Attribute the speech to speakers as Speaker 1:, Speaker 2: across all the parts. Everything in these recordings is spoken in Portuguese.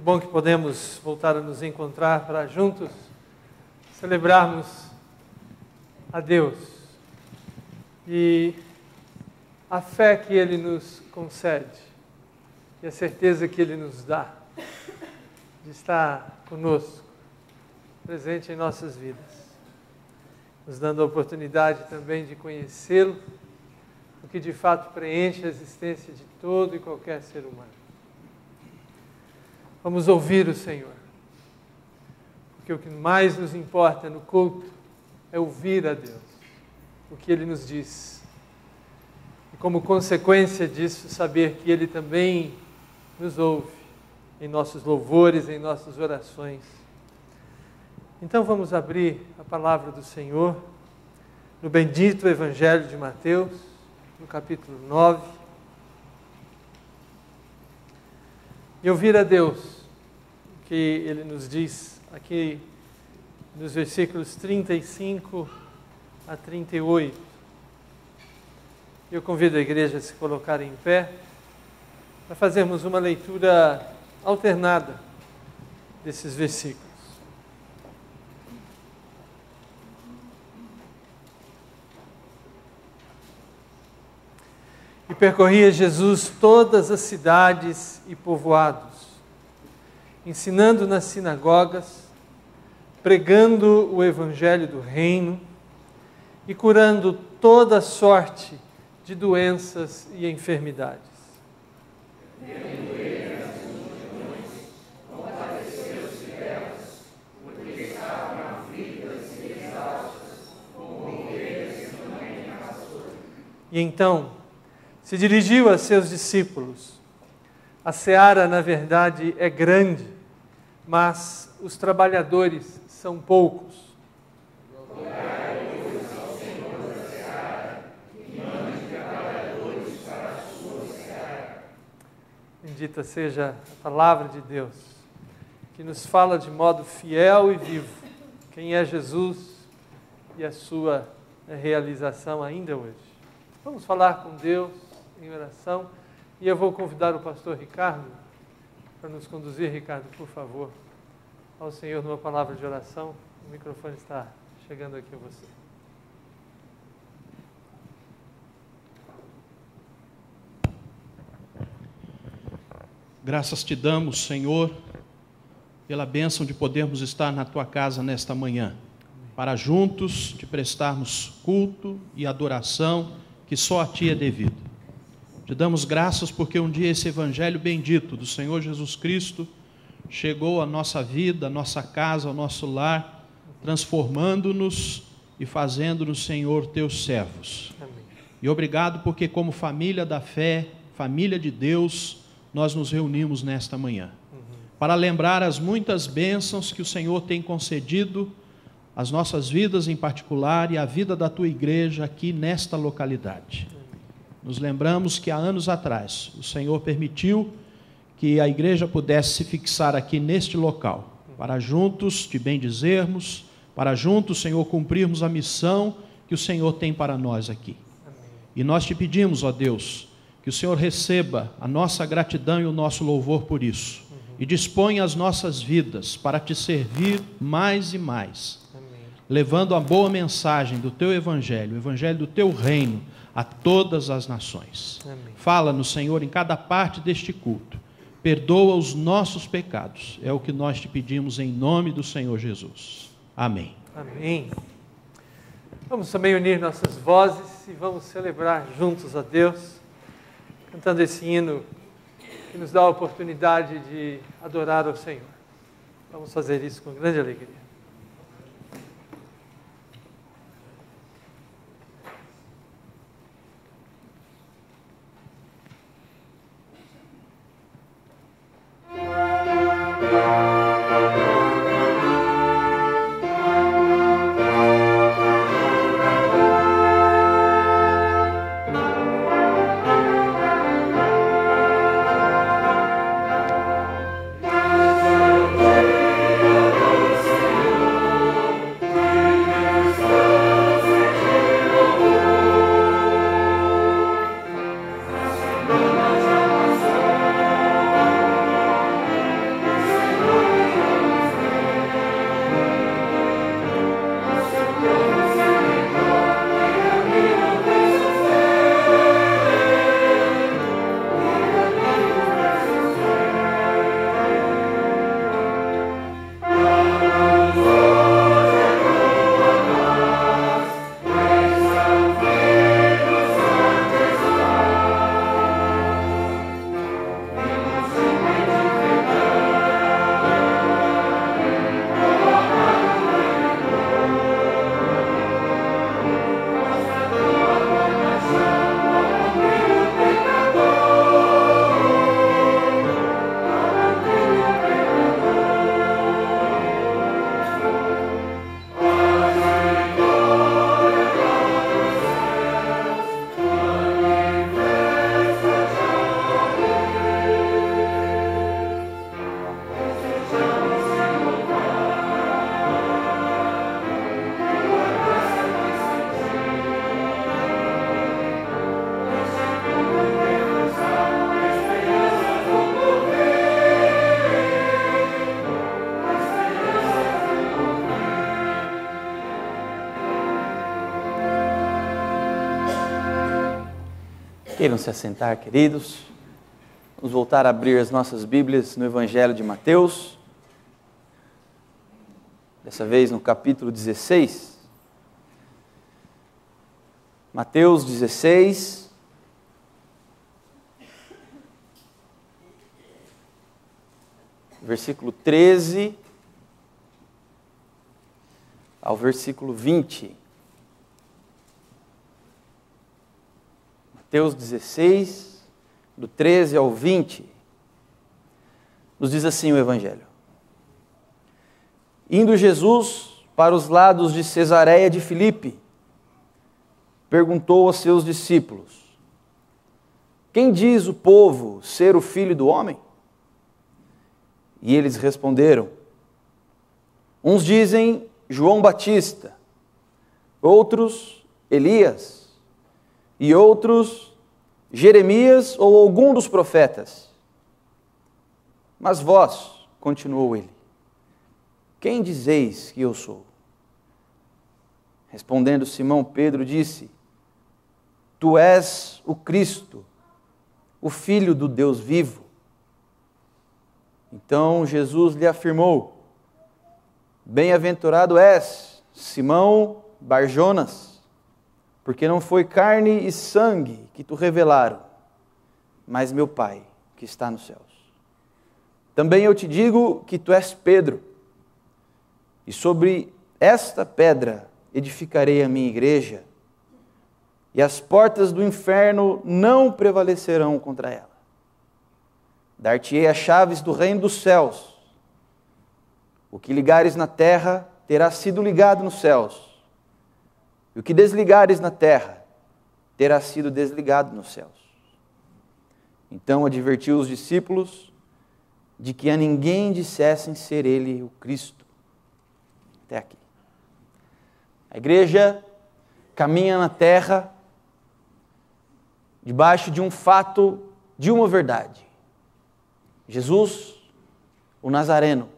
Speaker 1: bom que podemos voltar a nos encontrar para juntos celebrarmos a Deus e a fé que Ele nos concede e a certeza que Ele nos dá de estar conosco, presente em nossas vidas, nos dando a oportunidade também de conhecê-lo, o que de fato preenche a existência de todo e qualquer ser humano. Vamos ouvir o Senhor, porque o que mais nos importa no culto é ouvir a Deus, o que Ele nos diz. E como consequência disso, saber que Ele também nos ouve em nossos louvores, em nossas orações. Então vamos abrir a palavra do Senhor no bendito Evangelho de Mateus, no capítulo 9. E ouvir a Deus, que Ele nos diz aqui nos versículos 35 a 38. Eu convido a igreja a se colocar em pé para fazermos uma leitura alternada desses versículos. E percorria Jesus todas as cidades e povoados, ensinando nas sinagogas, pregando o evangelho do reino e curando toda sorte de doenças e enfermidades. E então se dirigiu a seus discípulos: a seara, na verdade, é grande, mas os trabalhadores são poucos. Bendita seja a palavra de Deus, que nos fala de modo fiel e vivo quem é Jesus e a sua realização ainda hoje. Vamos falar com Deus em oração e eu vou convidar o pastor Ricardo para nos conduzir. Ricardo, por favor, ao Senhor numa palavra de oração. O microfone está chegando aqui a você.
Speaker 2: Graças te damos, Senhor, pela bênção de podermos estar na tua casa nesta manhã, para juntos te prestarmos culto e adoração que só a ti é devido. Te damos graças porque um dia esse evangelho bendito do Senhor Jesus Cristo chegou à nossa vida, à nossa casa, ao nosso lar, transformando-nos e fazendo-nos, Senhor, teus servos. Amém. E obrigado porque como família da fé, família de Deus, nós nos reunimos nesta manhã para lembrar as muitas bênçãos que o Senhor tem concedido às nossas vidas em particular e à vida da tua igreja aqui nesta localidade. Nos lembramos que há anos atrás o Senhor permitiu que a igreja pudesse se fixar aqui neste local, para juntos te bendizermos, para juntos, Senhor, cumprirmos a missão que o Senhor tem para nós aqui. E nós te pedimos, ó Deus, que o Senhor receba a nossa gratidão e o nosso louvor por isso. E disponha as nossas vidas para te servir mais e mais. Amém. Levando a boa mensagem do teu evangelho, o evangelho do teu reino, a todas as nações. Amém. Fala-nos, Senhor, em cada parte deste culto. Perdoa os nossos pecados. É o que nós te pedimos em nome do Senhor Jesus. Amém.
Speaker 1: Amém. Vamos também unir nossas vozes e vamos celebrar juntos a Deus, cantando esse hino que nos dá a oportunidade de adorar ao Senhor. Vamos fazer isso com grande alegria.
Speaker 3: Senhor. Queiram se assentar, queridos. Vamos voltar a abrir as nossas Bíblias no Evangelho de Mateus. Dessa vez no capítulo 16. Mateus 16. Versículo 13 ao versículo 20. Mateus 16, do 13 ao 20, nos diz assim o Evangelho. Indo Jesus para os lados de Cesareia de Filipe, perguntou aos seus discípulos: quem diz o povo ser o Filho do Homem? E eles responderam: uns dizem João Batista, outros Elias, e outros Jeremias ou algum dos profetas. Mas vós, continuou ele, quem dizeis que eu sou? Respondendo Simão Pedro disse: tu és o Cristo, o Filho do Deus vivo. Então Jesus lhe afirmou: bem-aventurado és, Simão Barjonas, porque não foi carne e sangue que tu revelaram, mas meu Pai que está nos céus. Também eu te digo que tu és Pedro, e sobre esta pedra edificarei a minha igreja, e as portas do inferno não prevalecerão contra ela. Dar-te-ei as chaves do reino dos céus. O que ligares na terra terá sido ligado nos céus, e o que desligares na terra terá sido desligado nos céus. Então advertiu os discípulos de que a ninguém dissessem ser ele o Cristo. Até aqui. A igreja caminha na terra debaixo de um fato, de uma verdade. Jesus, o Nazareno,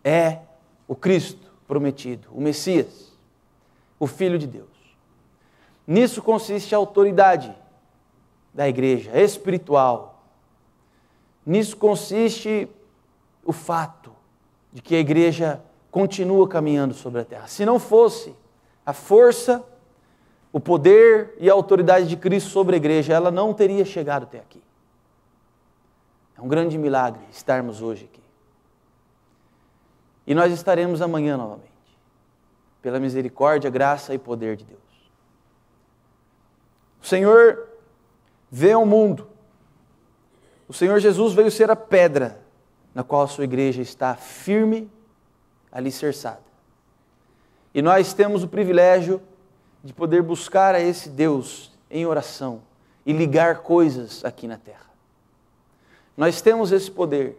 Speaker 3: é o Cristo prometido, o Messias, o Filho de Deus. Nisso consiste a autoridade da igreja espiritual. Nisso consiste o fato de que a igreja continua caminhando sobre a terra. Se não fosse a força, o poder e a autoridade de Cristo sobre a igreja, ela não teria chegado até aqui. É um grande milagre estarmos hoje aqui. E nós estaremos amanhã novamente, pela misericórdia, graça e poder de Deus. O Senhor veio ao mundo. O Senhor Jesus veio ser a pedra na qual a sua igreja está firme, alicerçada. E nós temos o privilégio de poder buscar a esse Deus em oração e ligar coisas aqui na terra. Nós temos esse poder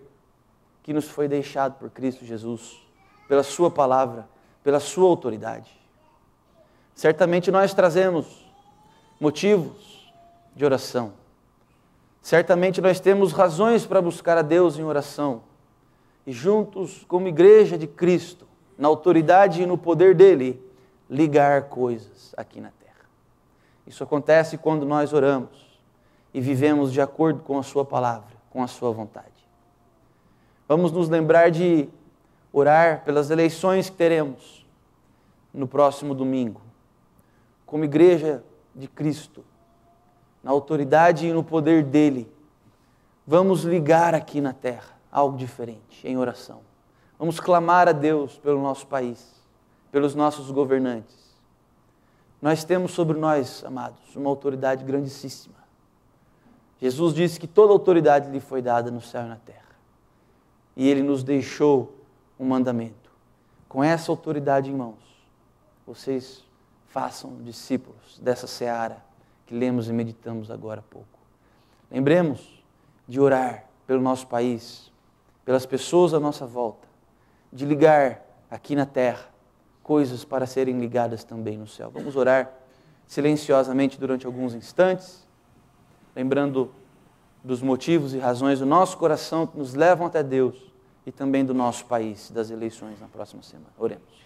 Speaker 3: que nos foi deixado por Cristo Jesus, pela sua palavra, pela sua autoridade. Certamente nós trazemos motivos de oração. Certamente nós temos razões para buscar a Deus em oração. E juntos, como igreja de Cristo, na autoridade e no poder dele, ligar coisas aqui na terra. Isso acontece quando nós oramos e vivemos de acordo com a sua palavra, com a sua vontade. Vamos nos lembrar de orar pelas eleições que teremos no próximo domingo, como igreja de Cristo, na autoridade e no poder dele. Vamos ligar aqui na terra algo diferente, em oração. Vamos clamar a Deus pelo nosso país, pelos nossos governantes. Nós temos sobre nós, amados, uma autoridade grandíssima. Jesus disse que toda autoridade lhe foi dada no céu e na terra. E ele nos deixou um mandamento. Com essa autoridade em mãos, vocês façam discípulos dessa seara que lemos e meditamos agora há pouco. Lembremos de orar pelo nosso país, pelas pessoas à nossa volta, de ligar aqui na terra coisas para serem ligadas também no céu. Vamos orar silenciosamente durante alguns instantes, lembrando dos motivos e razões do nosso coração que nos levam até Deus e também do nosso país, das eleições na próxima semana. Oremos.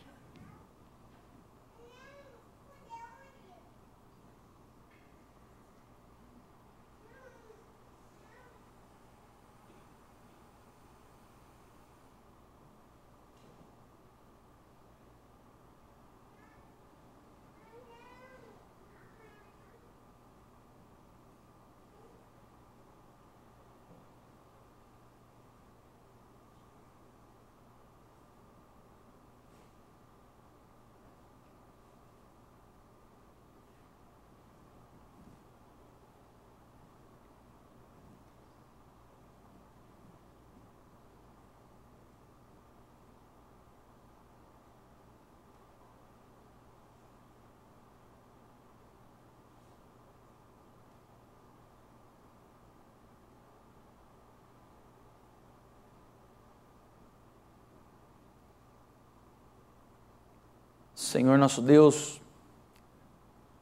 Speaker 3: Senhor nosso Deus,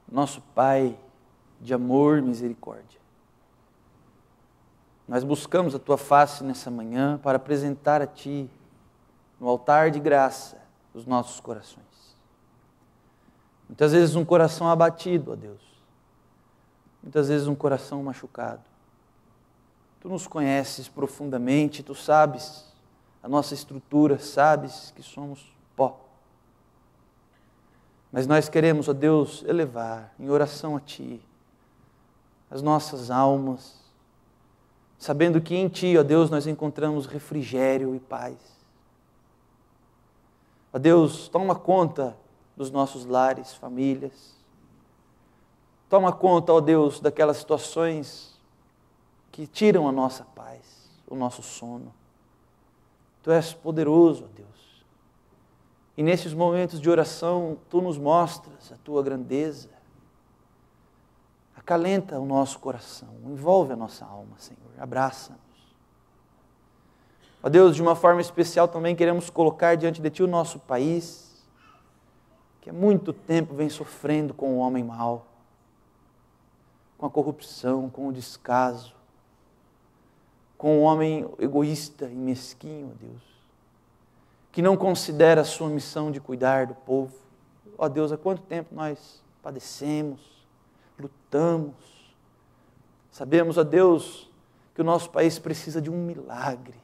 Speaker 3: nosso Pai de amor e misericórdia, nós buscamos a Tua face nessa manhã para apresentar a Ti, no altar de graça, os nossos corações. Muitas vezes um coração abatido, ó Deus, muitas vezes um coração machucado. Tu nos conheces profundamente, Tu sabes a nossa estrutura, sabes que somos pó. Mas nós queremos, ó Deus, elevar em oração a Ti as nossas almas, sabendo que em Ti, ó Deus, nós encontramos refrigério e paz. Ó Deus, toma conta dos nossos lares, famílias. Toma conta, ó Deus, daquelas situações que tiram a nossa paz, o nosso sono. Tu és poderoso, ó Deus. E nesses momentos de oração, Tu nos mostras a Tua grandeza. Acalenta o nosso coração, envolve a nossa alma, Senhor. Abraça-nos. Ó Deus, de uma forma especial também queremos colocar diante de Ti o nosso país, que há muito tempo vem sofrendo com o homem mau, com a corrupção, com o descaso, com o homem egoísta e mesquinho, ó Deus, que não considera a sua missão de cuidar do povo. Ó Deus, há quanto tempo nós padecemos, lutamos, sabemos, ó Deus, que o nosso país precisa de um milagre.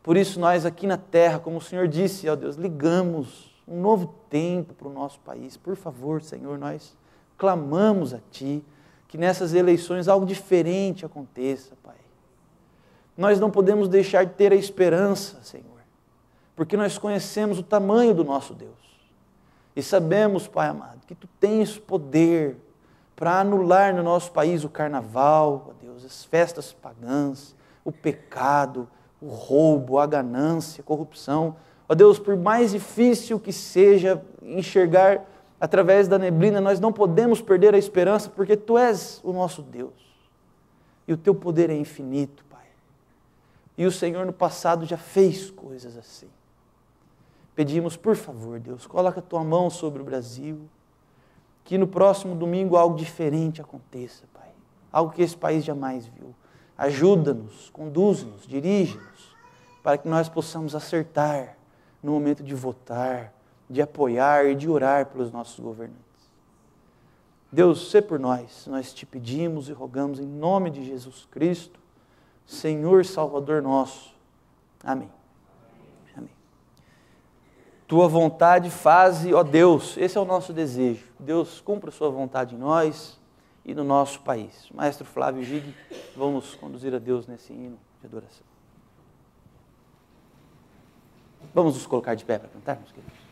Speaker 3: Por isso nós aqui na terra, como o Senhor disse, ó Deus, ligamos um novo tempo para o nosso país. Por favor, Senhor, nós clamamos a Ti que nessas eleições algo diferente aconteça, Pai. Nós não podemos deixar de ter a esperança, Senhor, porque nós conhecemos o tamanho do nosso Deus. E sabemos, Pai amado, que Tu tens poder para anular no nosso país o carnaval, ó Deus, as festas pagãs, o pecado, o roubo, a ganância, a corrupção. Ó Deus, por mais difícil que seja enxergar através da neblina, nós não podemos perder a esperança, porque Tu és o nosso Deus. E o Teu poder é infinito, Pai. E o Senhor no passado já fez coisas assim. Pedimos, por favor, Deus, coloca a Tua mão sobre o Brasil, que no próximo domingo algo diferente aconteça, Pai. Algo que esse país jamais viu. Ajuda-nos, conduz-nos, dirige-nos, para que nós possamos acertar no momento de votar, de apoiar e de orar pelos nossos governantes. Deus, sê por nós Te pedimos e rogamos em nome de Jesus Cristo, Senhor Salvador nosso. Amém. Amém. Tua vontade faze, ó Deus, esse é o nosso desejo. Deus, cumpra a Sua vontade em nós e no nosso país. O Maestro Flávio Gig, vamos conduzir a Deus nesse hino de adoração. Vamos nos colocar de pé para cantar, meus queridos?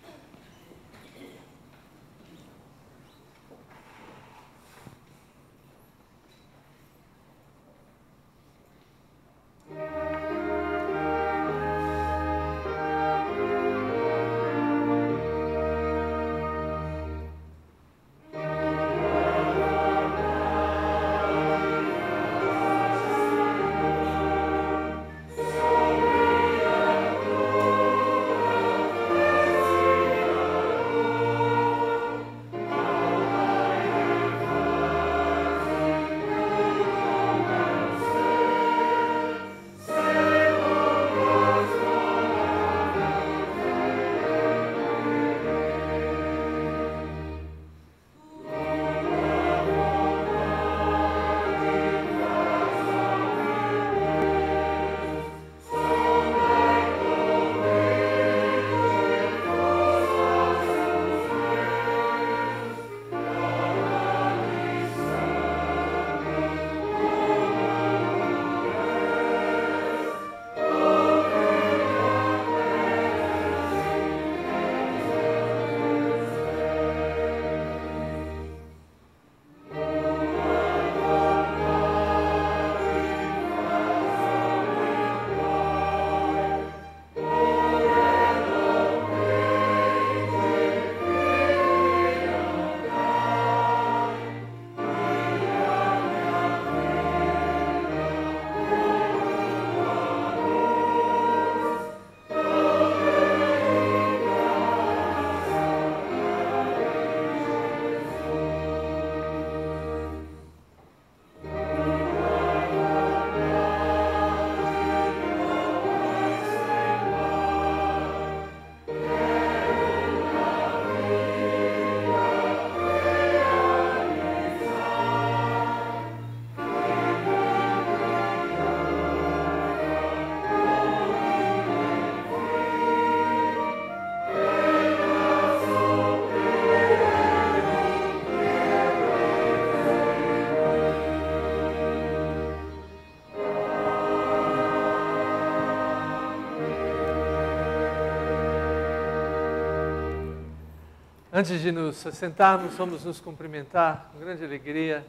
Speaker 1: Antes de nos assentarmos, vamos nos cumprimentar com grande alegria,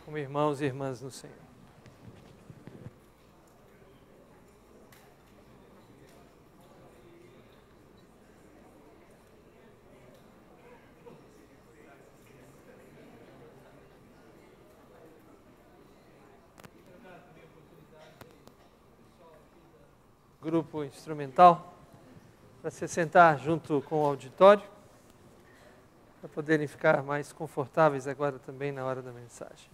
Speaker 1: como irmãos e irmãs no Senhor. Grupo instrumental, para se sentar junto com o auditório, para poderem ficar mais confortáveis agora também na hora da mensagem.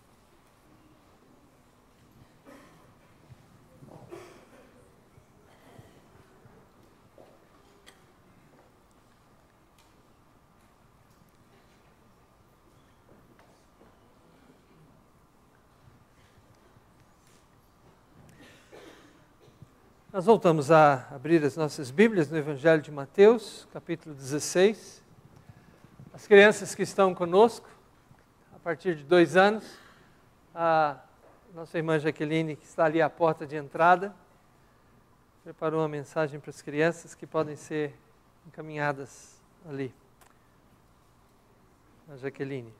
Speaker 1: Nós voltamos a abrir as nossas Bíblias no Evangelho de Mateus, capítulo 16. As crianças que estão conosco, a partir de 2 anos, a nossa irmã Jaqueline, que está ali à porta de entrada, preparou uma mensagem para as crianças que podem ser encaminhadas ali. A Jaqueline.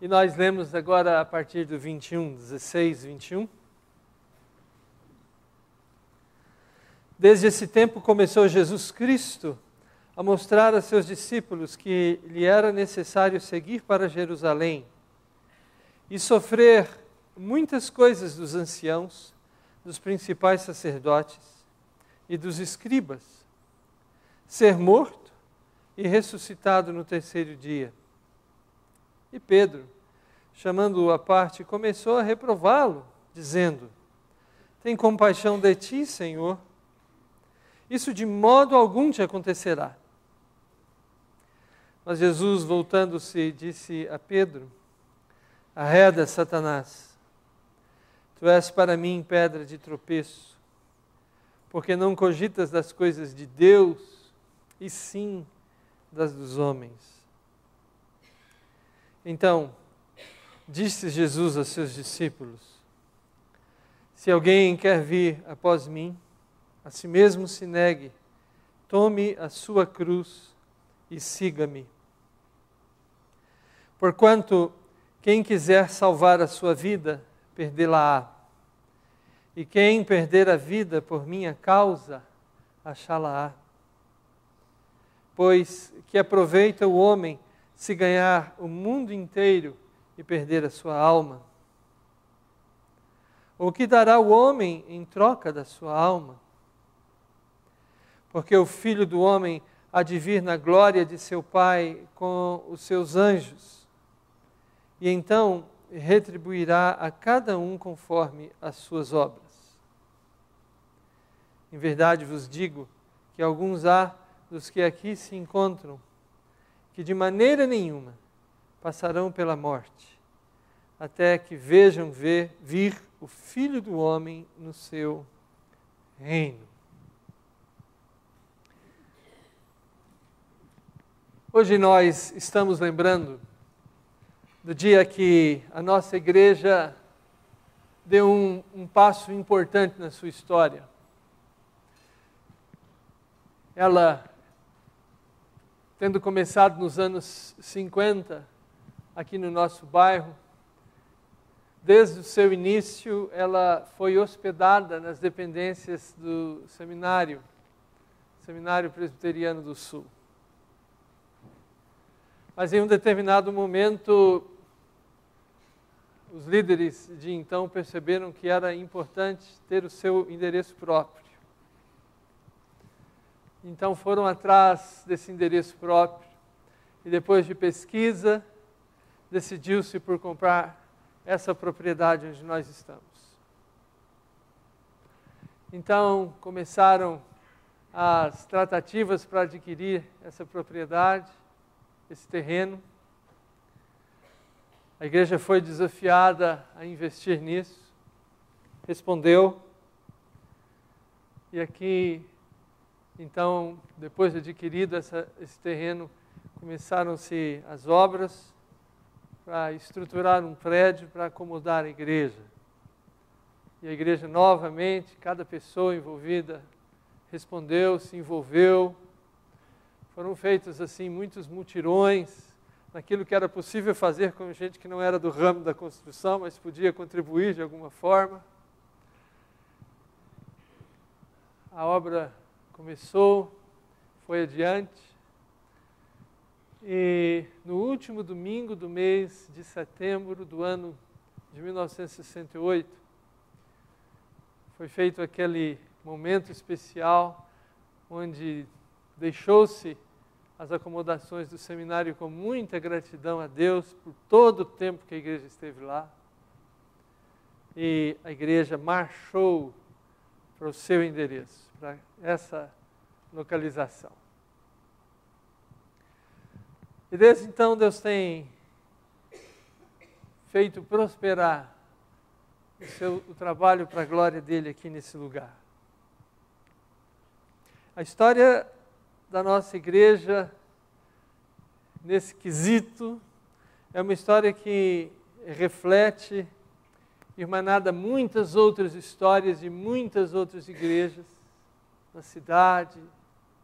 Speaker 1: E nós lemos agora a partir do 16, 21. Desde esse tempo começou Jesus Cristo a mostrar a seus discípulos que lhe era necessário seguir para Jerusalém e sofrer muitas coisas dos anciãos, dos principais sacerdotes e dos escribas, ser morto e ressuscitado no 3º dia. E Pedro, chamando-o à parte, começou a reprová-lo, dizendo: tem compaixão de ti, Senhor. Isso de modo algum te acontecerá. Mas Jesus, voltando-se, disse a Pedro: arreda, Satanás, tu és para mim pedra de tropeço, porque não cogitas das coisas de Deus, e sim das dos homens. Então, disse Jesus a seus discípulos: se alguém quer vir após mim, a si mesmo se negue, tome a sua cruz e siga-me. Porquanto, quem quiser salvar a sua vida, perdê-la-á. E quem perder a vida por minha causa, achá-la-á. Pois que aproveita o homem se ganhar o mundo inteiro e perder a sua alma? Ou que dará o homem em troca da sua alma? Porque o Filho do Homem há de vir na glória de seu Pai com os seus anjos, e então retribuirá a cada um conforme as suas obras. Em verdade vos digo que alguns há dos que aqui se encontram, que de maneira nenhuma passarão pela morte, até que vejam vir o Filho do Homem no seu reino. Hoje nós estamos lembrando do dia que a nossa igreja deu um passo importante na sua história. Ela, tendo começado nos anos 50, aqui no nosso bairro, desde o seu início, ela foi hospedada nas dependências do Seminário Presbiteriano do Sul. Mas em um determinado momento, os líderes de então perceberam que era importante ter o seu endereço próprio. Então foram atrás desse endereço próprio e depois de pesquisa, decidiu-se por comprar essa propriedade onde nós estamos. Então começaram as tratativas para adquirir essa propriedade, esse terreno. A igreja foi desafiada a investir nisso, respondeu, e aqui, então, depois de adquirido esse terreno, começaram-se as obras para estruturar um prédio para acomodar a igreja. E a igreja novamente, cada pessoa envolvida respondeu, se envolveu, Foram feitos assim muitos mutirões, naquilo que era possível fazer com gente que não era do ramo da construção, mas podia contribuir de alguma forma. A obra começou, foi adiante, e no último domingo do mês de setembro do ano de 1968, foi feito aquele momento especial onde deixou-se as acomodações do seminário com muita gratidão a Deus por todo o tempo que a igreja esteve lá. E a igreja marchou para o seu endereço, para essa localização. E desde então Deus tem feito prosperar o trabalho para a glória dele aqui nesse lugar. A história da nossa igreja, nesse quesito, é uma história que reflete, irmanada, muitas outras histórias de muitas outras igrejas, na cidade,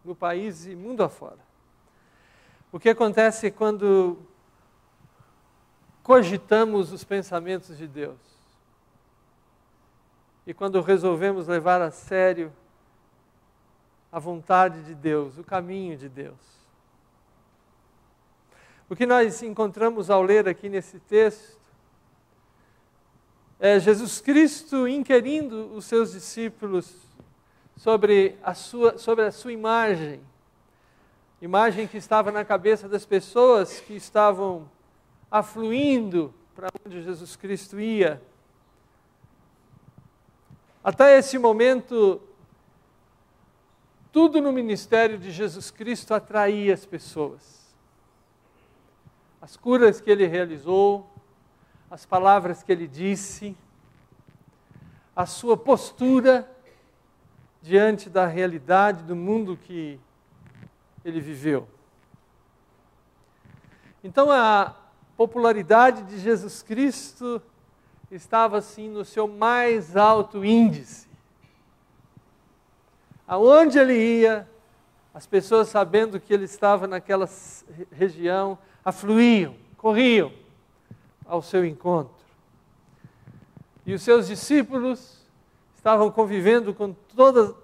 Speaker 1: no país e mundo afora. O que acontece quando cogitamos os pensamentos de Deus e quando resolvemos levar a sério a vontade de Deus, o caminho de Deus. O que nós encontramos ao ler aqui nesse texto é Jesus Cristo inquirindo os seus discípulos sobre a sua imagem que estava na cabeça das pessoas que estavam afluindo para onde Jesus Cristo ia. Até esse momento, tudo no ministério de Jesus Cristo atraía as pessoas. As curas que ele realizou, as palavras que ele disse, a sua postura diante da realidade do mundo que ele viveu. Então a popularidade de Jesus Cristo estava assim no seu mais alto índice. Aonde ele ia, as pessoas, sabendo que ele estava naquela região, afluíam, corriam ao seu encontro. E os seus discípulos estavam convivendo com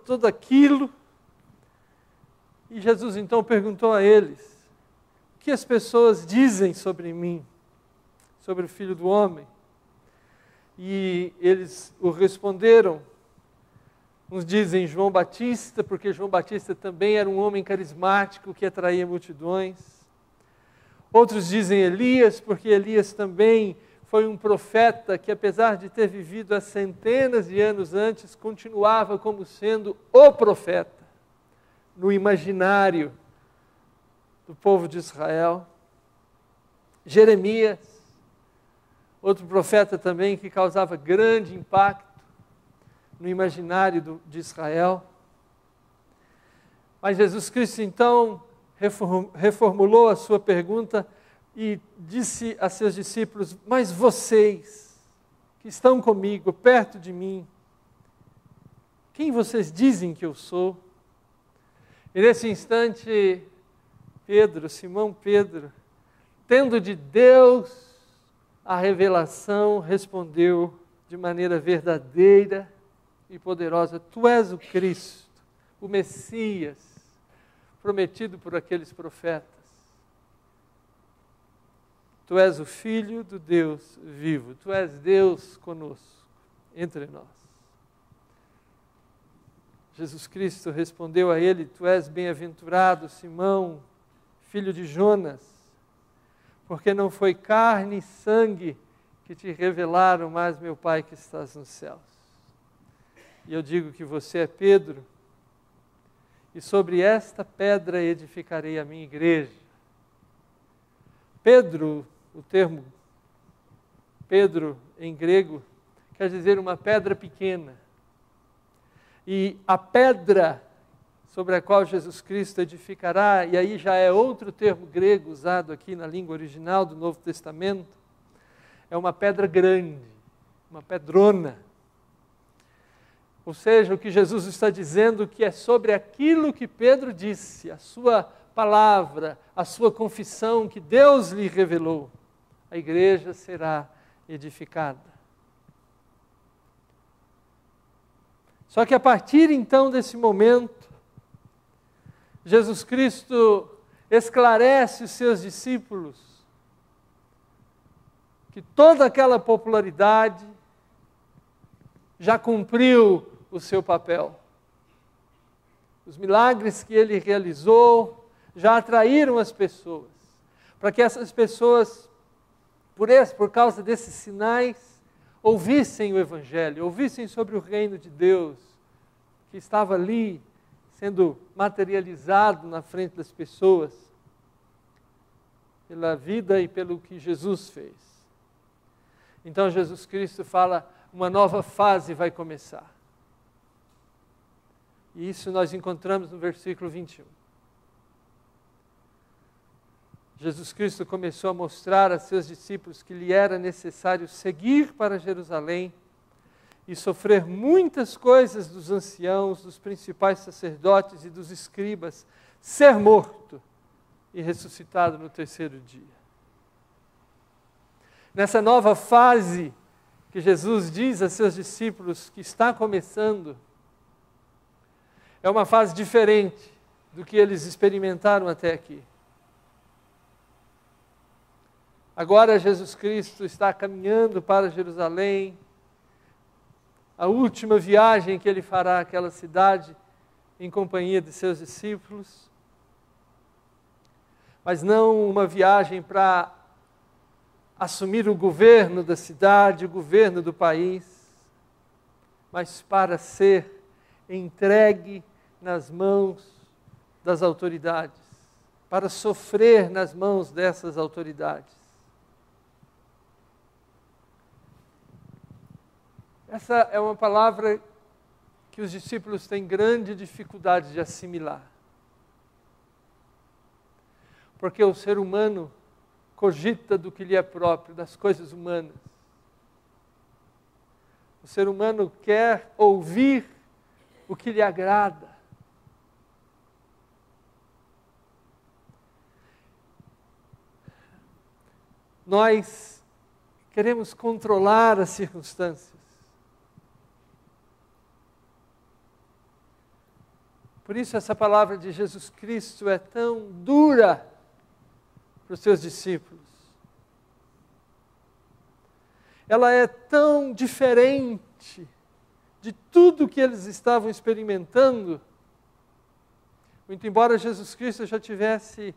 Speaker 1: tudo aquilo. E Jesus então perguntou a eles: o que as pessoas dizem sobre mim, sobre o Filho do Homem? E eles o responderam. Uns dizem João Batista, porque João Batista também era um homem carismático que atraía multidões. Outros dizem Elias, porque Elias também foi um profeta que, apesar de ter vivido há centenas de anos antes, continuava como sendo o profeta no imaginário do povo de Israel. Jeremias, outro profeta também que causava grande impacto no imaginário de Israel. Mas Jesus Cristo então reformulou a sua pergunta e disse a seus discípulos: mas vocês que estão comigo, perto de mim, quem vocês dizem que eu sou? E nesse instante, Simão Pedro, tendo de Deus a revelação, respondeu de maneira verdadeira e poderosa: tu és o Cristo, o Messias, prometido por aqueles profetas. Tu és o Filho do Deus vivo, tu és Deus conosco, entre nós. Jesus Cristo respondeu a ele: tu és bem-aventurado, Simão, filho de Jonas, porque não foi carne e sangue que te revelaram, mas meu Pai que estás nos céus. E eu digo que você é Pedro, e sobre esta pedra edificarei a minha igreja. Pedro, o termo Pedro em grego, quer dizer uma pedra pequena. E a pedra sobre a qual Jesus Cristo edificará, e aí já é outro termo grego usado aqui na língua original do Novo Testamento, é uma pedra grande, uma pedrona. Ou seja, o que Jesus está dizendo que é sobre aquilo que Pedro disse, a sua palavra, a sua confissão que Deus lhe revelou, a igreja será edificada. Só que a partir então desse momento, Jesus Cristo esclarece os seus discípulos que toda aquela popularidade já cumpriu o seu papel. Os milagres que ele realizou já atraíram as pessoas, para que essas pessoas, por causa desses sinais, ouvissem o Evangelho, ouvissem sobre o reino de Deus, que estava ali, sendo materializado na frente das pessoas, pela vida e pelo que Jesus fez. Então Jesus Cristo fala, uma nova fase vai começar. E isso nós encontramos no versículo 21. Jesus Cristo começou a mostrar a seus discípulos que lhe era necessário seguir para Jerusalém e sofrer muitas coisas dos anciãos, dos principais sacerdotes e dos escribas, ser morto e ressuscitado no terceiro dia. Nessa nova fase que Jesus diz a seus discípulos que está começando, é uma fase diferente do que eles experimentaram até aqui. Agora Jesus Cristo está caminhando para Jerusalém, a última viagem que ele fará àquela cidade em companhia de seus discípulos, mas não uma viagem para assumir o governo da cidade, o governo do país, mas para ser entregue nas mãos das autoridades, para sofrer nas mãos dessas autoridades. Essa é uma palavra que os discípulos têm grande dificuldade de assimilar. Porque o ser humano cogita do que lhe é próprio, das coisas humanas. O ser humano quer ouvir o que lhe agrada. Nós queremos controlar as circunstâncias. Por isso essa palavra de Jesus Cristo é tão dura para os seus discípulos. Ela é tão diferente de tudo que eles estavam experimentando. Muito embora Jesus Cristo já tivesse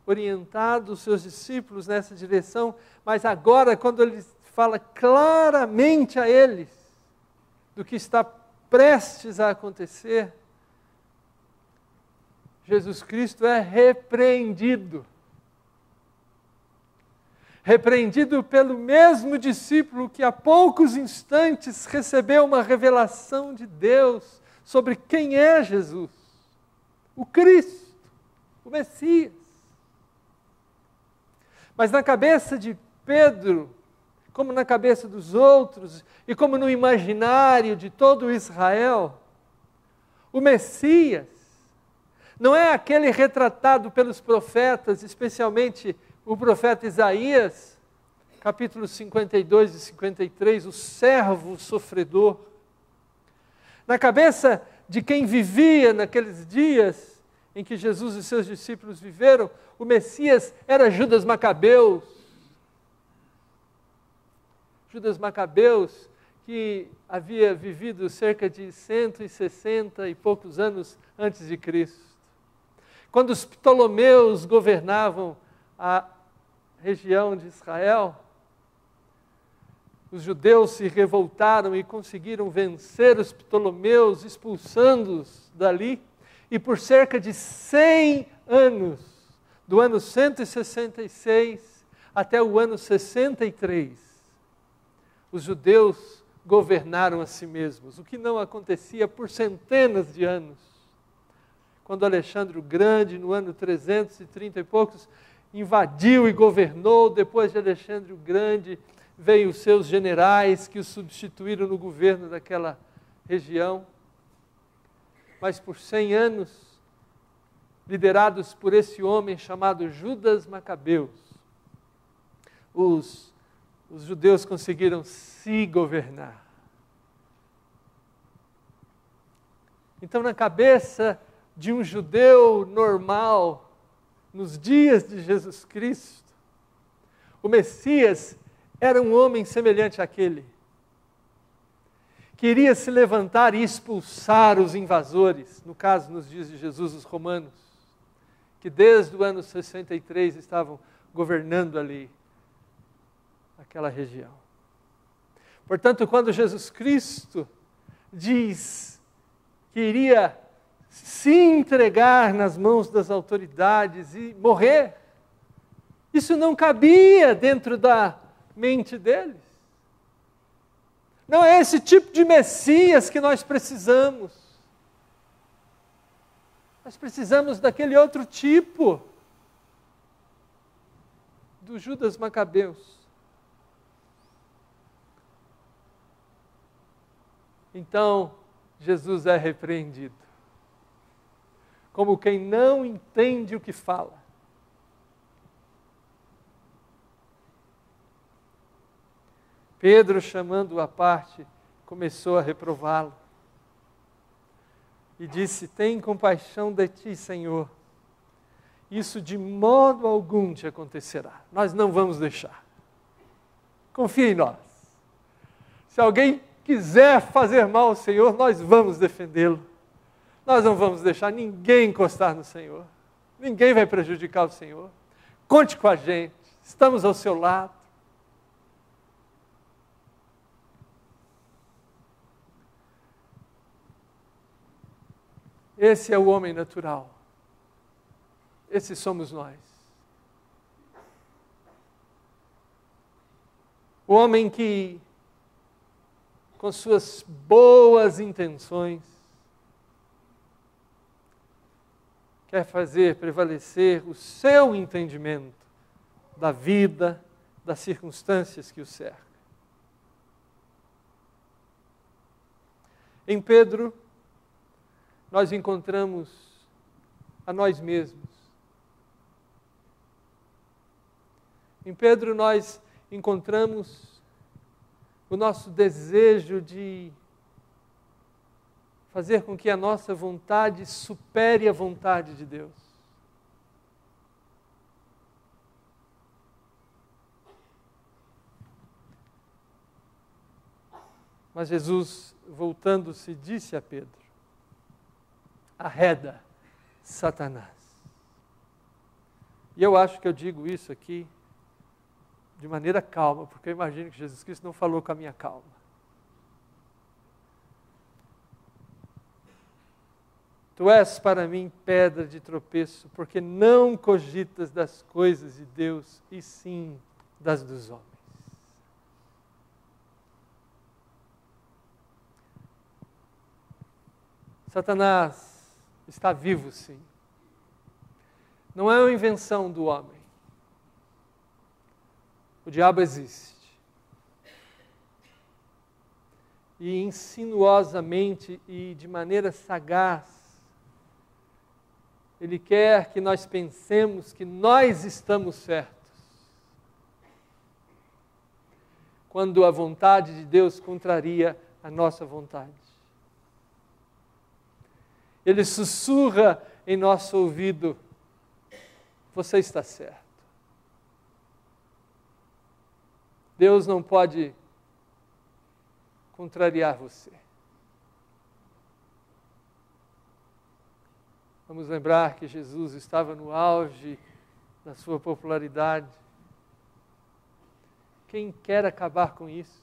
Speaker 1: orientado os seus discípulos nessa direção, mas agora, quando ele fala claramente a eles do que está prestes a acontecer, Jesus Cristo é repreendido. Repreendido pelo mesmo discípulo que há poucos instantes recebeu uma revelação de Deus sobre quem é Jesus, o Cristo, o Messias. Mas na cabeça de Pedro, como na cabeça dos outros, e como no imaginário de todo Israel, o Messias não é aquele retratado pelos profetas, especialmente o profeta Isaías, capítulos 52 e 53, o servo sofredor. Na cabeça de quem vivia naqueles dias em que Jesus e seus discípulos viveram, o Messias era Judas Macabeus. Judas Macabeus, que havia vivido cerca de 160 e poucos anos antes de Cristo. Quando os Ptolomeus governavam a região de Israel, os judeus se revoltaram e conseguiram vencer os Ptolomeus, expulsando-os dali, e por cerca de 100 anos, do ano 166 até o ano 63, os judeus governaram a si mesmos, o que não acontecia por centenas de anos. Quando Alexandre o Grande, no ano 330 e poucos, invadiu e governou, depois de Alexandre o Grande, veio os seus generais que o substituíram no governo daquela região. Mas por 100 anos, liderados por esse homem chamado Judas Macabeus, os judeus conseguiram se governar. Então, na cabeça de um judeu normal, nos dias de Jesus Cristo, o Messias era um homem semelhante àquele, que iria se levantar e expulsar os invasores, no caso, nos dias de Jesus, os romanos, que desde o ano 63 estavam governando ali, aquela região. Portanto, quando Jesus Cristo diz que iria se entregar nas mãos das autoridades e morrer, isso não cabia dentro da mente deles. Não é esse tipo de Messias que nós precisamos. Nós precisamos daquele outro tipo, do Judas Macabeus. Então, Jesus é repreendido, como quem não entende o que fala. Pedro, chamando-o à parte, começou a reprová-lo. E disse: tem compaixão de ti, Senhor. Isso de modo algum te acontecerá. Nós não vamos deixar. Confia em nós. Se alguém quiser fazer mal ao Senhor, nós vamos defendê-lo. Nós não vamos deixar ninguém encostar no Senhor. Ninguém vai prejudicar o Senhor. Conte com a gente. Estamos ao seu lado. Esse é o homem natural. Esse somos nós. O homem que, com suas boas intenções, quer fazer prevalecer o seu entendimento da vida, das circunstâncias que o cercam. Em Pedro, nós encontramos a nós mesmos. Em Pedro nós encontramos o nosso desejo de fazer com que a nossa vontade supere a vontade de Deus. Mas Jesus, voltando-se, disse a Pedro: arreda, Satanás. E eu acho que eu digo isso aqui de maneira calma, porque eu imagino que Jesus Cristo não falou com a minha calma. Tu és para mim pedra de tropeço, porque não cogitas das coisas de Deus, e sim das dos homens. Satanás está vivo, sim. Não é uma invenção do homem. O diabo existe. E insinuosamente e de maneira sagaz, ele quer que nós pensemos que nós estamos certos, quando a vontade de Deus contraria a nossa vontade. Ele sussurra em nosso ouvido: você está certo. Deus não pode contrariar você. Vamos lembrar que Jesus estava no auge da sua popularidade. Quem quer acabar com isso?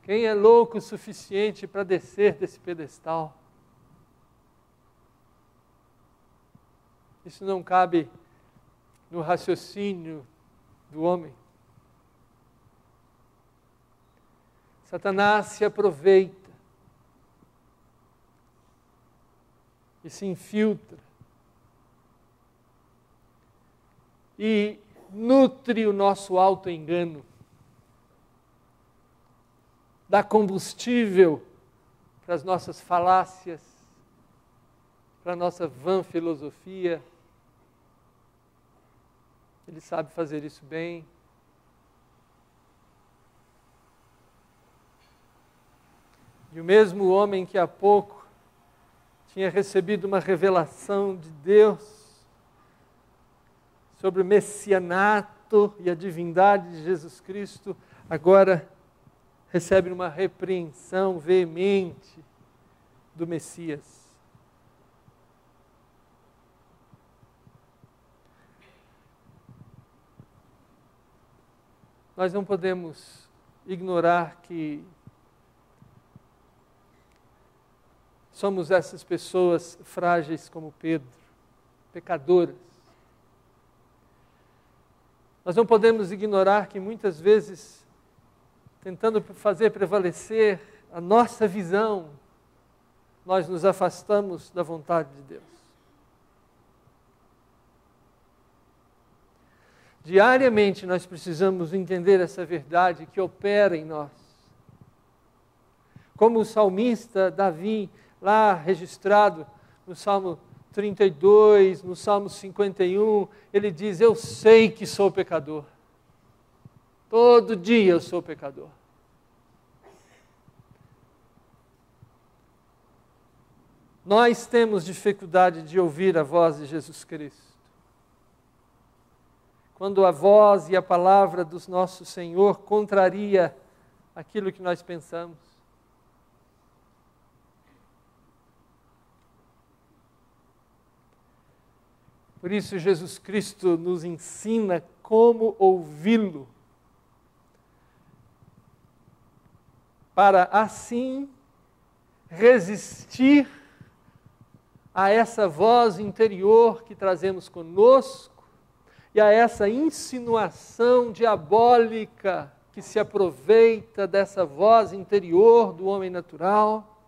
Speaker 1: Quem é louco o suficiente para descer desse pedestal? Isso não cabe no raciocínio do homem. Satanás se aproveita e se infiltra e nutre o nosso auto-engano, dá combustível para as nossas falácias para a nossa vã filosofia. Ele sabe fazer isso bem. E o mesmo homem que há pouco tinha recebido uma revelação de Deus sobre o messianato e a divindade de Jesus Cristo, agora recebe uma repreensão veemente do Messias. Nós não podemos ignorar que somos essas pessoas frágeis como Pedro, pecadoras. Nós não podemos ignorar que muitas vezes, tentando fazer prevalecer a nossa visão, nós nos afastamos da vontade de Deus. Diariamente nós precisamos entender essa verdade que opera em nós. Como o salmista Davi, lá registrado no Salmo 32, no Salmo 51, ele diz: eu sei que sou pecador. Todo dia eu sou pecador. Nós temos dificuldade de ouvir a voz de Jesus Cristo. Quando a voz e a palavra do nosso Senhor contraria aquilo que nós pensamos. Por isso Jesus Cristo nos ensina como ouvi-lo, para assim resistir a essa voz interior que trazemos conosco e a essa insinuação diabólica que se aproveita dessa voz interior do homem natural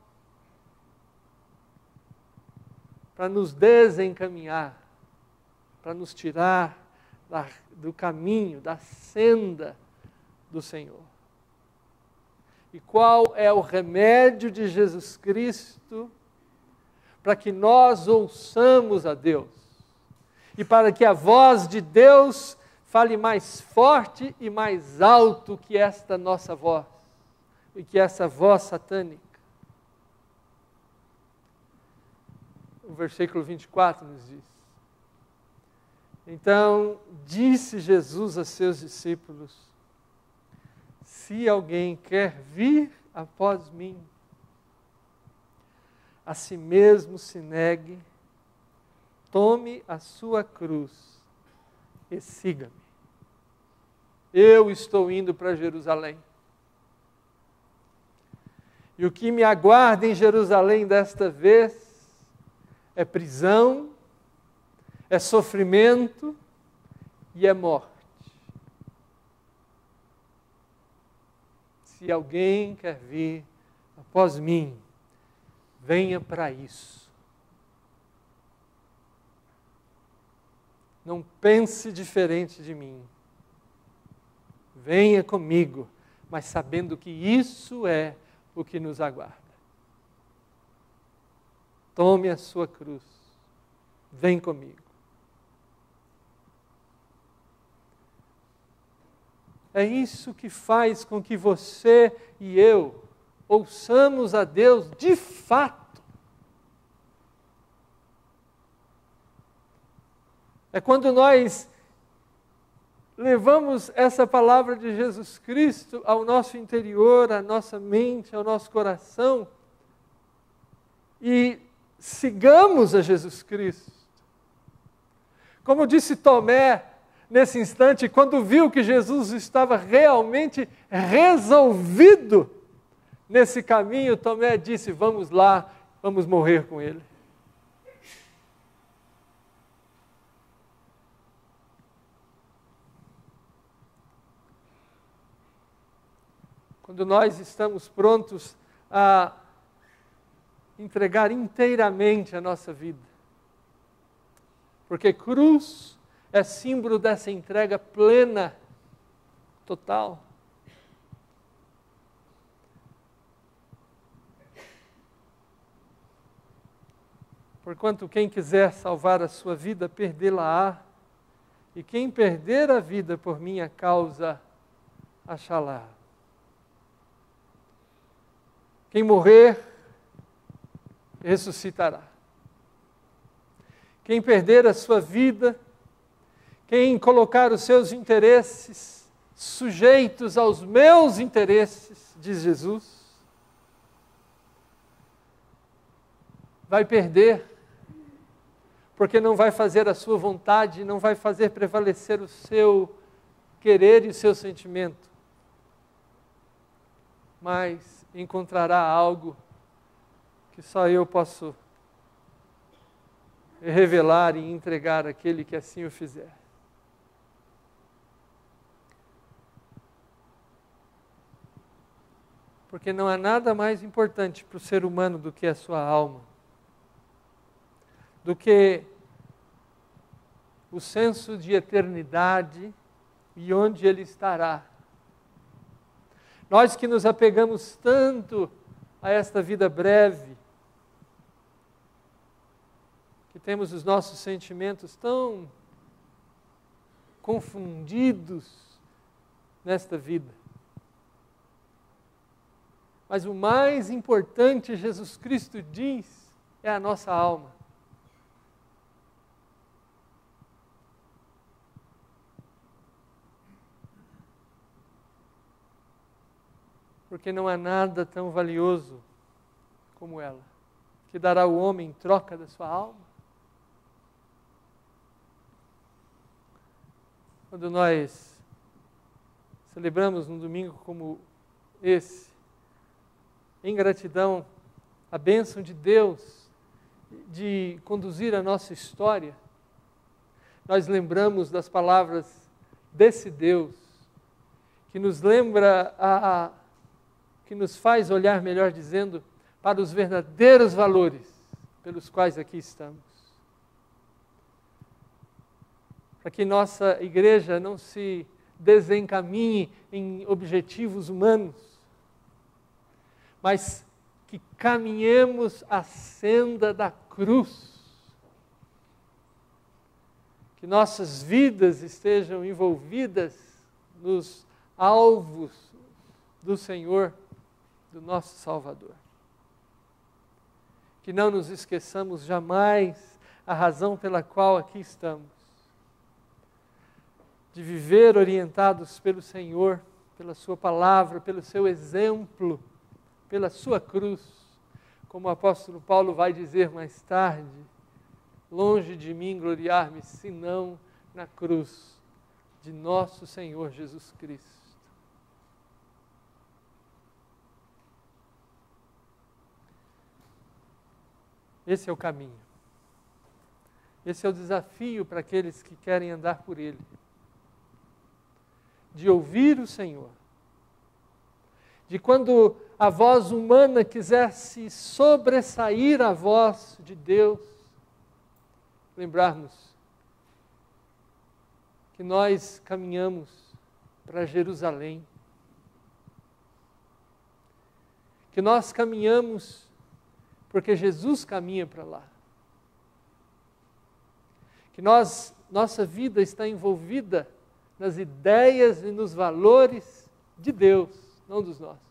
Speaker 1: para nos desencaminhar, para nos tirar do caminho, da senda do Senhor. E qual é o remédio de Jesus Cristo para que nós ouçamos a Deus? E para que a voz de Deus fale mais forte e mais alto que esta nossa voz, e que essa voz satânica. O versículo 24 nos diz: então disse Jesus a seus discípulos: se alguém quer vir após mim, a si mesmo se negue, tome a sua cruz e siga-me. Eu estou indo para Jerusalém. E o que me aguarda em Jerusalém desta vez é prisão, é sofrimento e é morte. Se alguém quer vir após mim, venha para isso. Não pense diferente de mim. Venha comigo, mas sabendo que isso é o que nos aguarda. Tome a sua cruz. Vem comigo. É isso que faz com que você e eu ouçamos a Deus de fato. É quando nós levamos essa palavra de Jesus Cristo ao nosso interior, à nossa mente, ao nosso coração, e sigamos a Jesus Cristo. Como disse Tomé, nesse instante, quando viu que Jesus estava realmente resolvido nesse caminho, Tomé disse: vamos lá, vamos morrer com ele. Quando nós estamos prontos a entregar inteiramente a nossa vida. Porque cruz é símbolo dessa entrega plena, total. Porquanto quem quiser salvar a sua vida, perdê-la-á, e quem perder a vida por minha causa, achá-la. Quem morrer, ressuscitará. Quem perder a sua vida, quem colocar os seus interesses sujeitos aos meus interesses, diz Jesus, vai perder, porque não vai fazer a sua vontade, não vai fazer prevalecer o seu querer e o seu sentimento, mas encontrará algo que só eu posso revelar e entregar àquele que assim o fizer. Porque não há nada mais importante para o ser humano do que a sua alma, do que o senso de eternidade e onde ele estará. Nós que nos apegamos tanto a esta vida breve, que temos os nossos sentimentos tão confundidos nesta vida. Mas o mais importante, Jesus Cristo diz, é a nossa alma. Porque não há nada tão valioso como ela, que dará o homem em troca da sua alma. Quando nós celebramos num domingo como esse, em gratidão, a bênção de Deus de conduzir a nossa história, nós lembramos das palavras desse Deus, que nos lembra, que nos faz olhar, melhor dizendo, para os verdadeiros valores pelos quais aqui estamos. Para que nossa igreja não se desencaminhe em objetivos humanos, mas que caminhemos a senda da cruz. Que nossas vidas estejam envolvidas nos alvos do Senhor, do nosso Salvador. Que não nos esqueçamos jamais a razão pela qual aqui estamos. De viver orientados pelo Senhor, pela sua palavra, pelo seu exemplo, pela sua cruz, como o apóstolo Paulo vai dizer mais tarde, longe de mim gloriar-me, senão na cruz de nosso Senhor Jesus Cristo. Esse é o caminho. Esse é o desafio para aqueles que querem andar por ele. De ouvir o Senhor. De quando a voz humana quiser se sobressair à voz de Deus, lembrarmos que nós caminhamos para Jerusalém. Que nós caminhamos porque Jesus caminha para lá. Que nossa vida está envolvida nas ideias e nos valores de Deus, não dos nossos.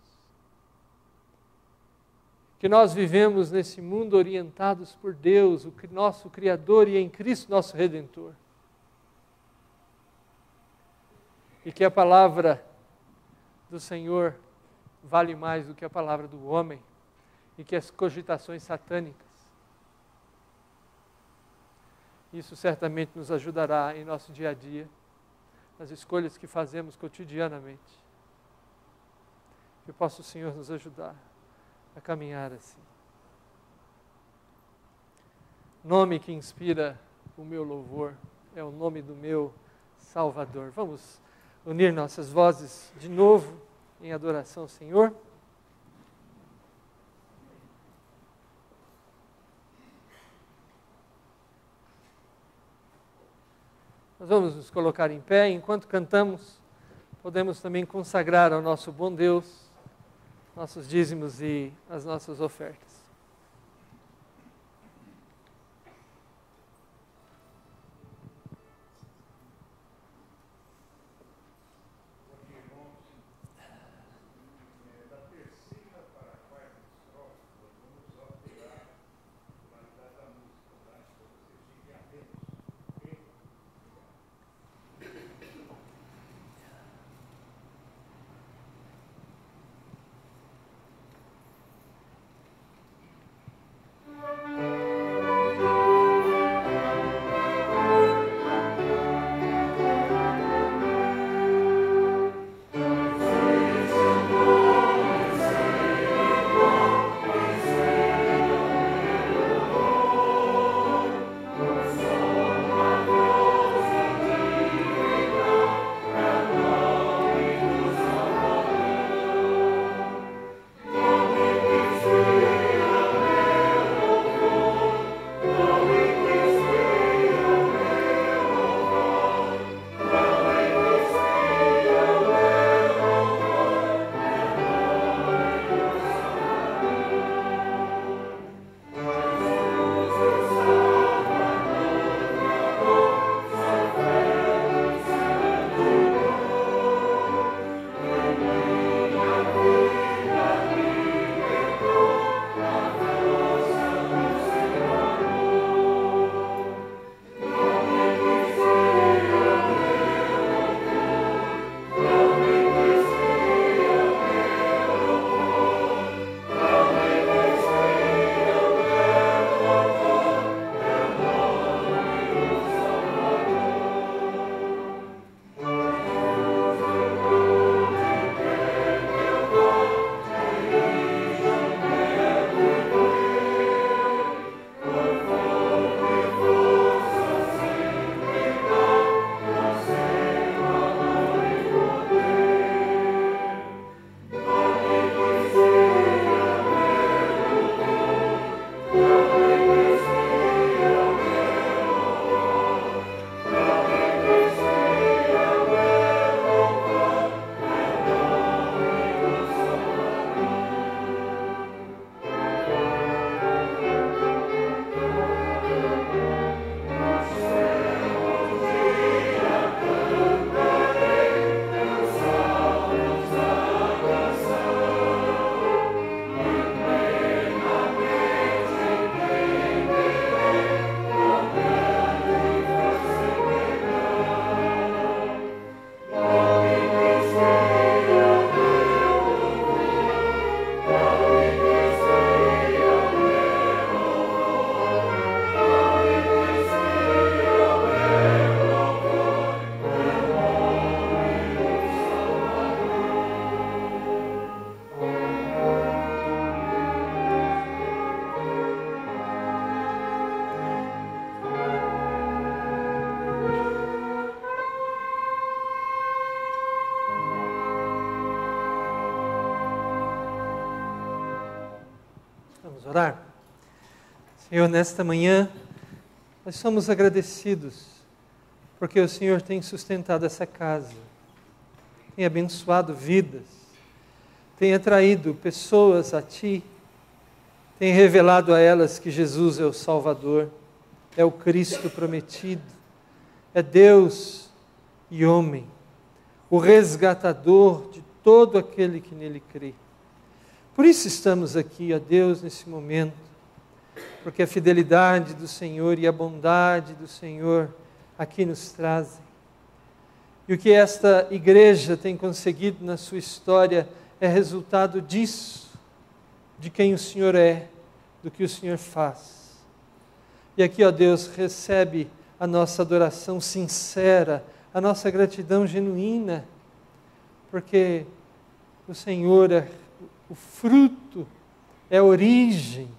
Speaker 1: Que nós vivemos nesse mundo orientados por Deus, o nosso Criador, e em Cristo nosso Redentor. E que a palavra do Senhor vale mais do que a palavra do homem, e que as cogitações satânicas. Isso certamente nos ajudará em nosso dia a dia, nas escolhas que fazemos cotidianamente. Que possa o Senhor nos ajudar a caminhar assim. Nome que inspira o meu louvor é o nome do meu Salvador. Vamos unir nossas vozes de novo em adoração ao Senhor. Nós vamos nos colocar em pé. Enquanto cantamos, podemos também consagrar ao nosso bom Deus nossos dízimos e as nossas ofertas. orar. Senhor, nesta manhã, nós somos agradecidos porque o Senhor tem sustentado essa casa, tem abençoado vidas, tem atraído pessoas a Ti, tem revelado a elas que Jesus é o Salvador, é o Cristo prometido, é Deus e homem, o resgatador de todo aquele que nele crê. Por isso estamos aqui, ó Deus, nesse momento, porque a fidelidade do Senhor e a bondade do Senhor aqui nos trazem. E o que esta igreja tem conseguido na sua história é resultado disso, de quem o Senhor é, do que o Senhor faz. E aqui, ó Deus, recebe a nossa adoração sincera, a nossa gratidão genuína, porque o Senhor é o fruto, é a origem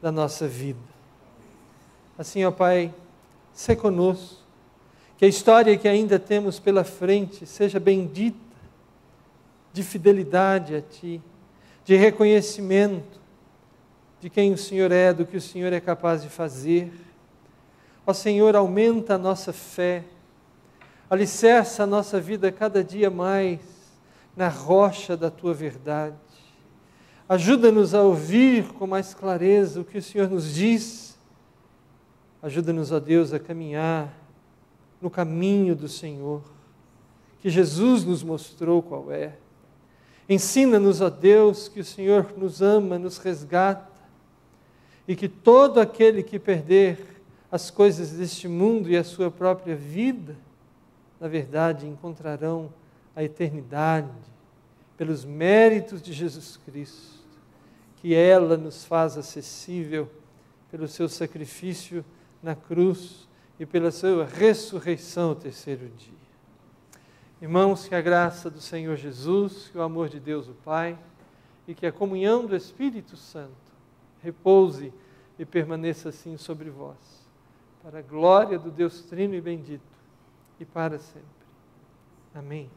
Speaker 1: da nossa vida. Assim, ó Pai, sê conosco, que a história que ainda temos pela frente seja bendita, de fidelidade a Ti, de reconhecimento de quem o Senhor é, do que o Senhor é capaz de fazer. Ó Senhor, aumenta a nossa fé, alicerça a nossa vida cada dia mais na rocha da Tua verdade. Ajuda-nos a ouvir com mais clareza o que o Senhor nos diz. Ajuda-nos, ó Deus, a caminhar no caminho do Senhor, que Jesus nos mostrou qual é. Ensina-nos, ó Deus, que o Senhor nos ama, nos resgata, e que todo aquele que perder as coisas deste mundo e a sua própria vida, na verdade, encontrarão a eternidade pelos méritos de Jesus Cristo, que ela nos faz acessível pelo seu sacrifício na cruz e pela sua ressurreição ao terceiro dia. Irmãos, que a graça do Senhor Jesus, que o amor de Deus o Pai e que a comunhão do Espírito Santo repouse e permaneça assim sobre vós, para a glória do Deus Trino e bendito, e para sempre. Amém.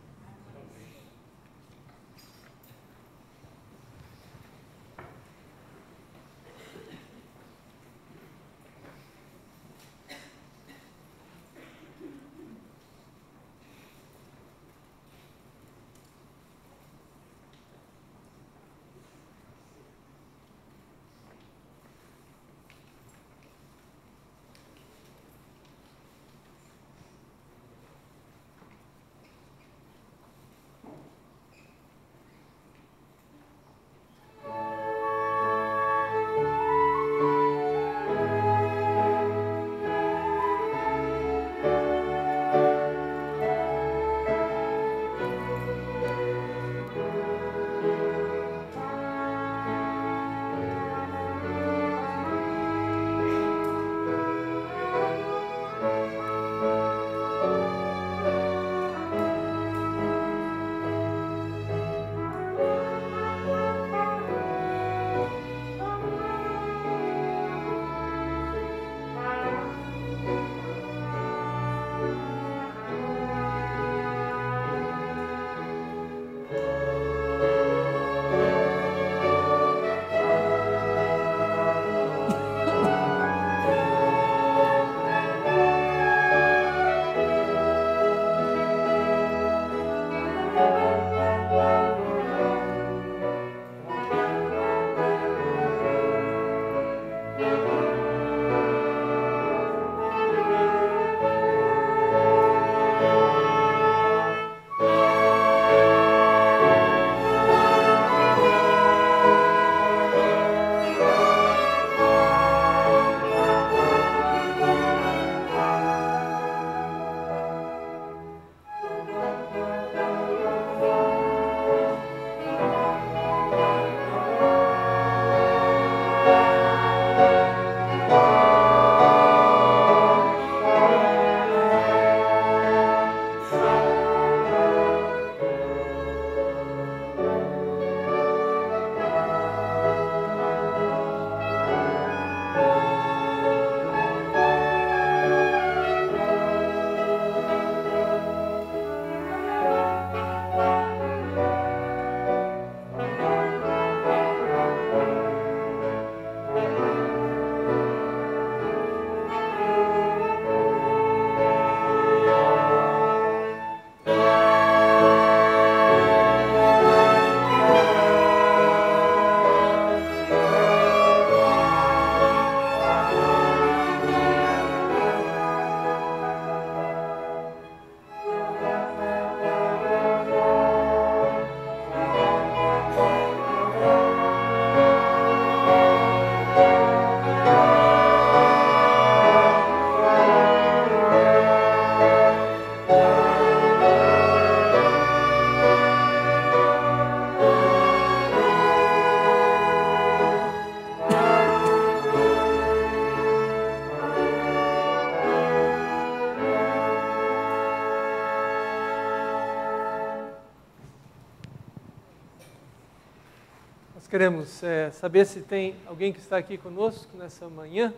Speaker 1: queremos saber se tem alguém que está aqui conosco nessa manhã,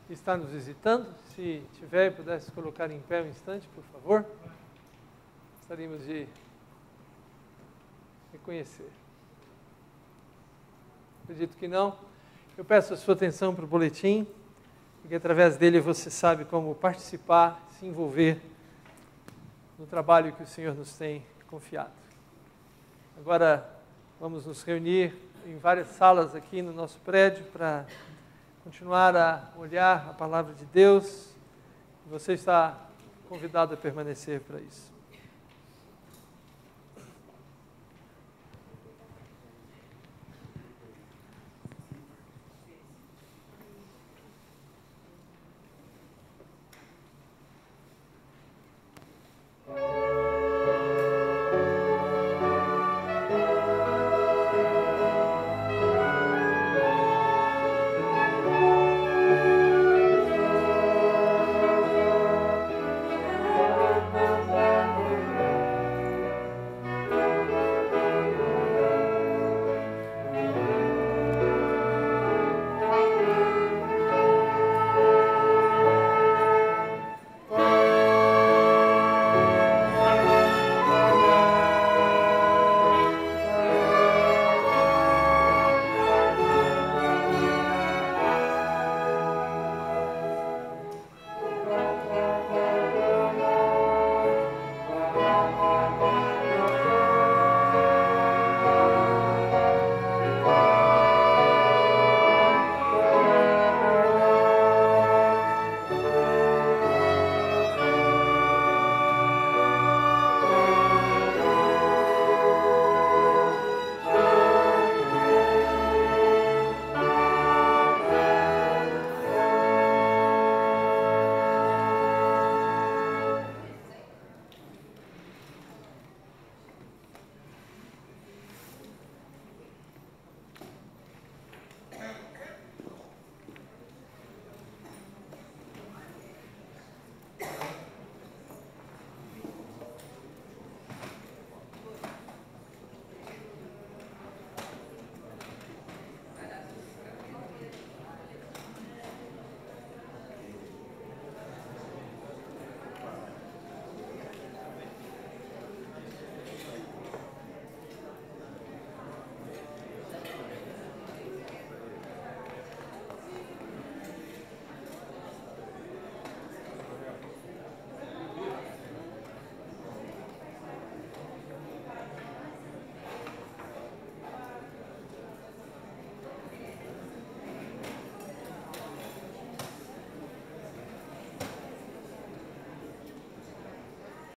Speaker 1: que está nos visitando. Se tiver, pudesse colocar em pé um instante, por favor. Gostaríamos de reconhecer. Acredito que não. Eu peço a sua atenção para o boletim, porque através dele você sabe como participar, se envolver no trabalho que o Senhor nos tem confiado. Agora vamos nos reunir em várias salas aqui no nosso prédio para continuar a olhar a palavra de Deus. Você está convidado a permanecer para isso.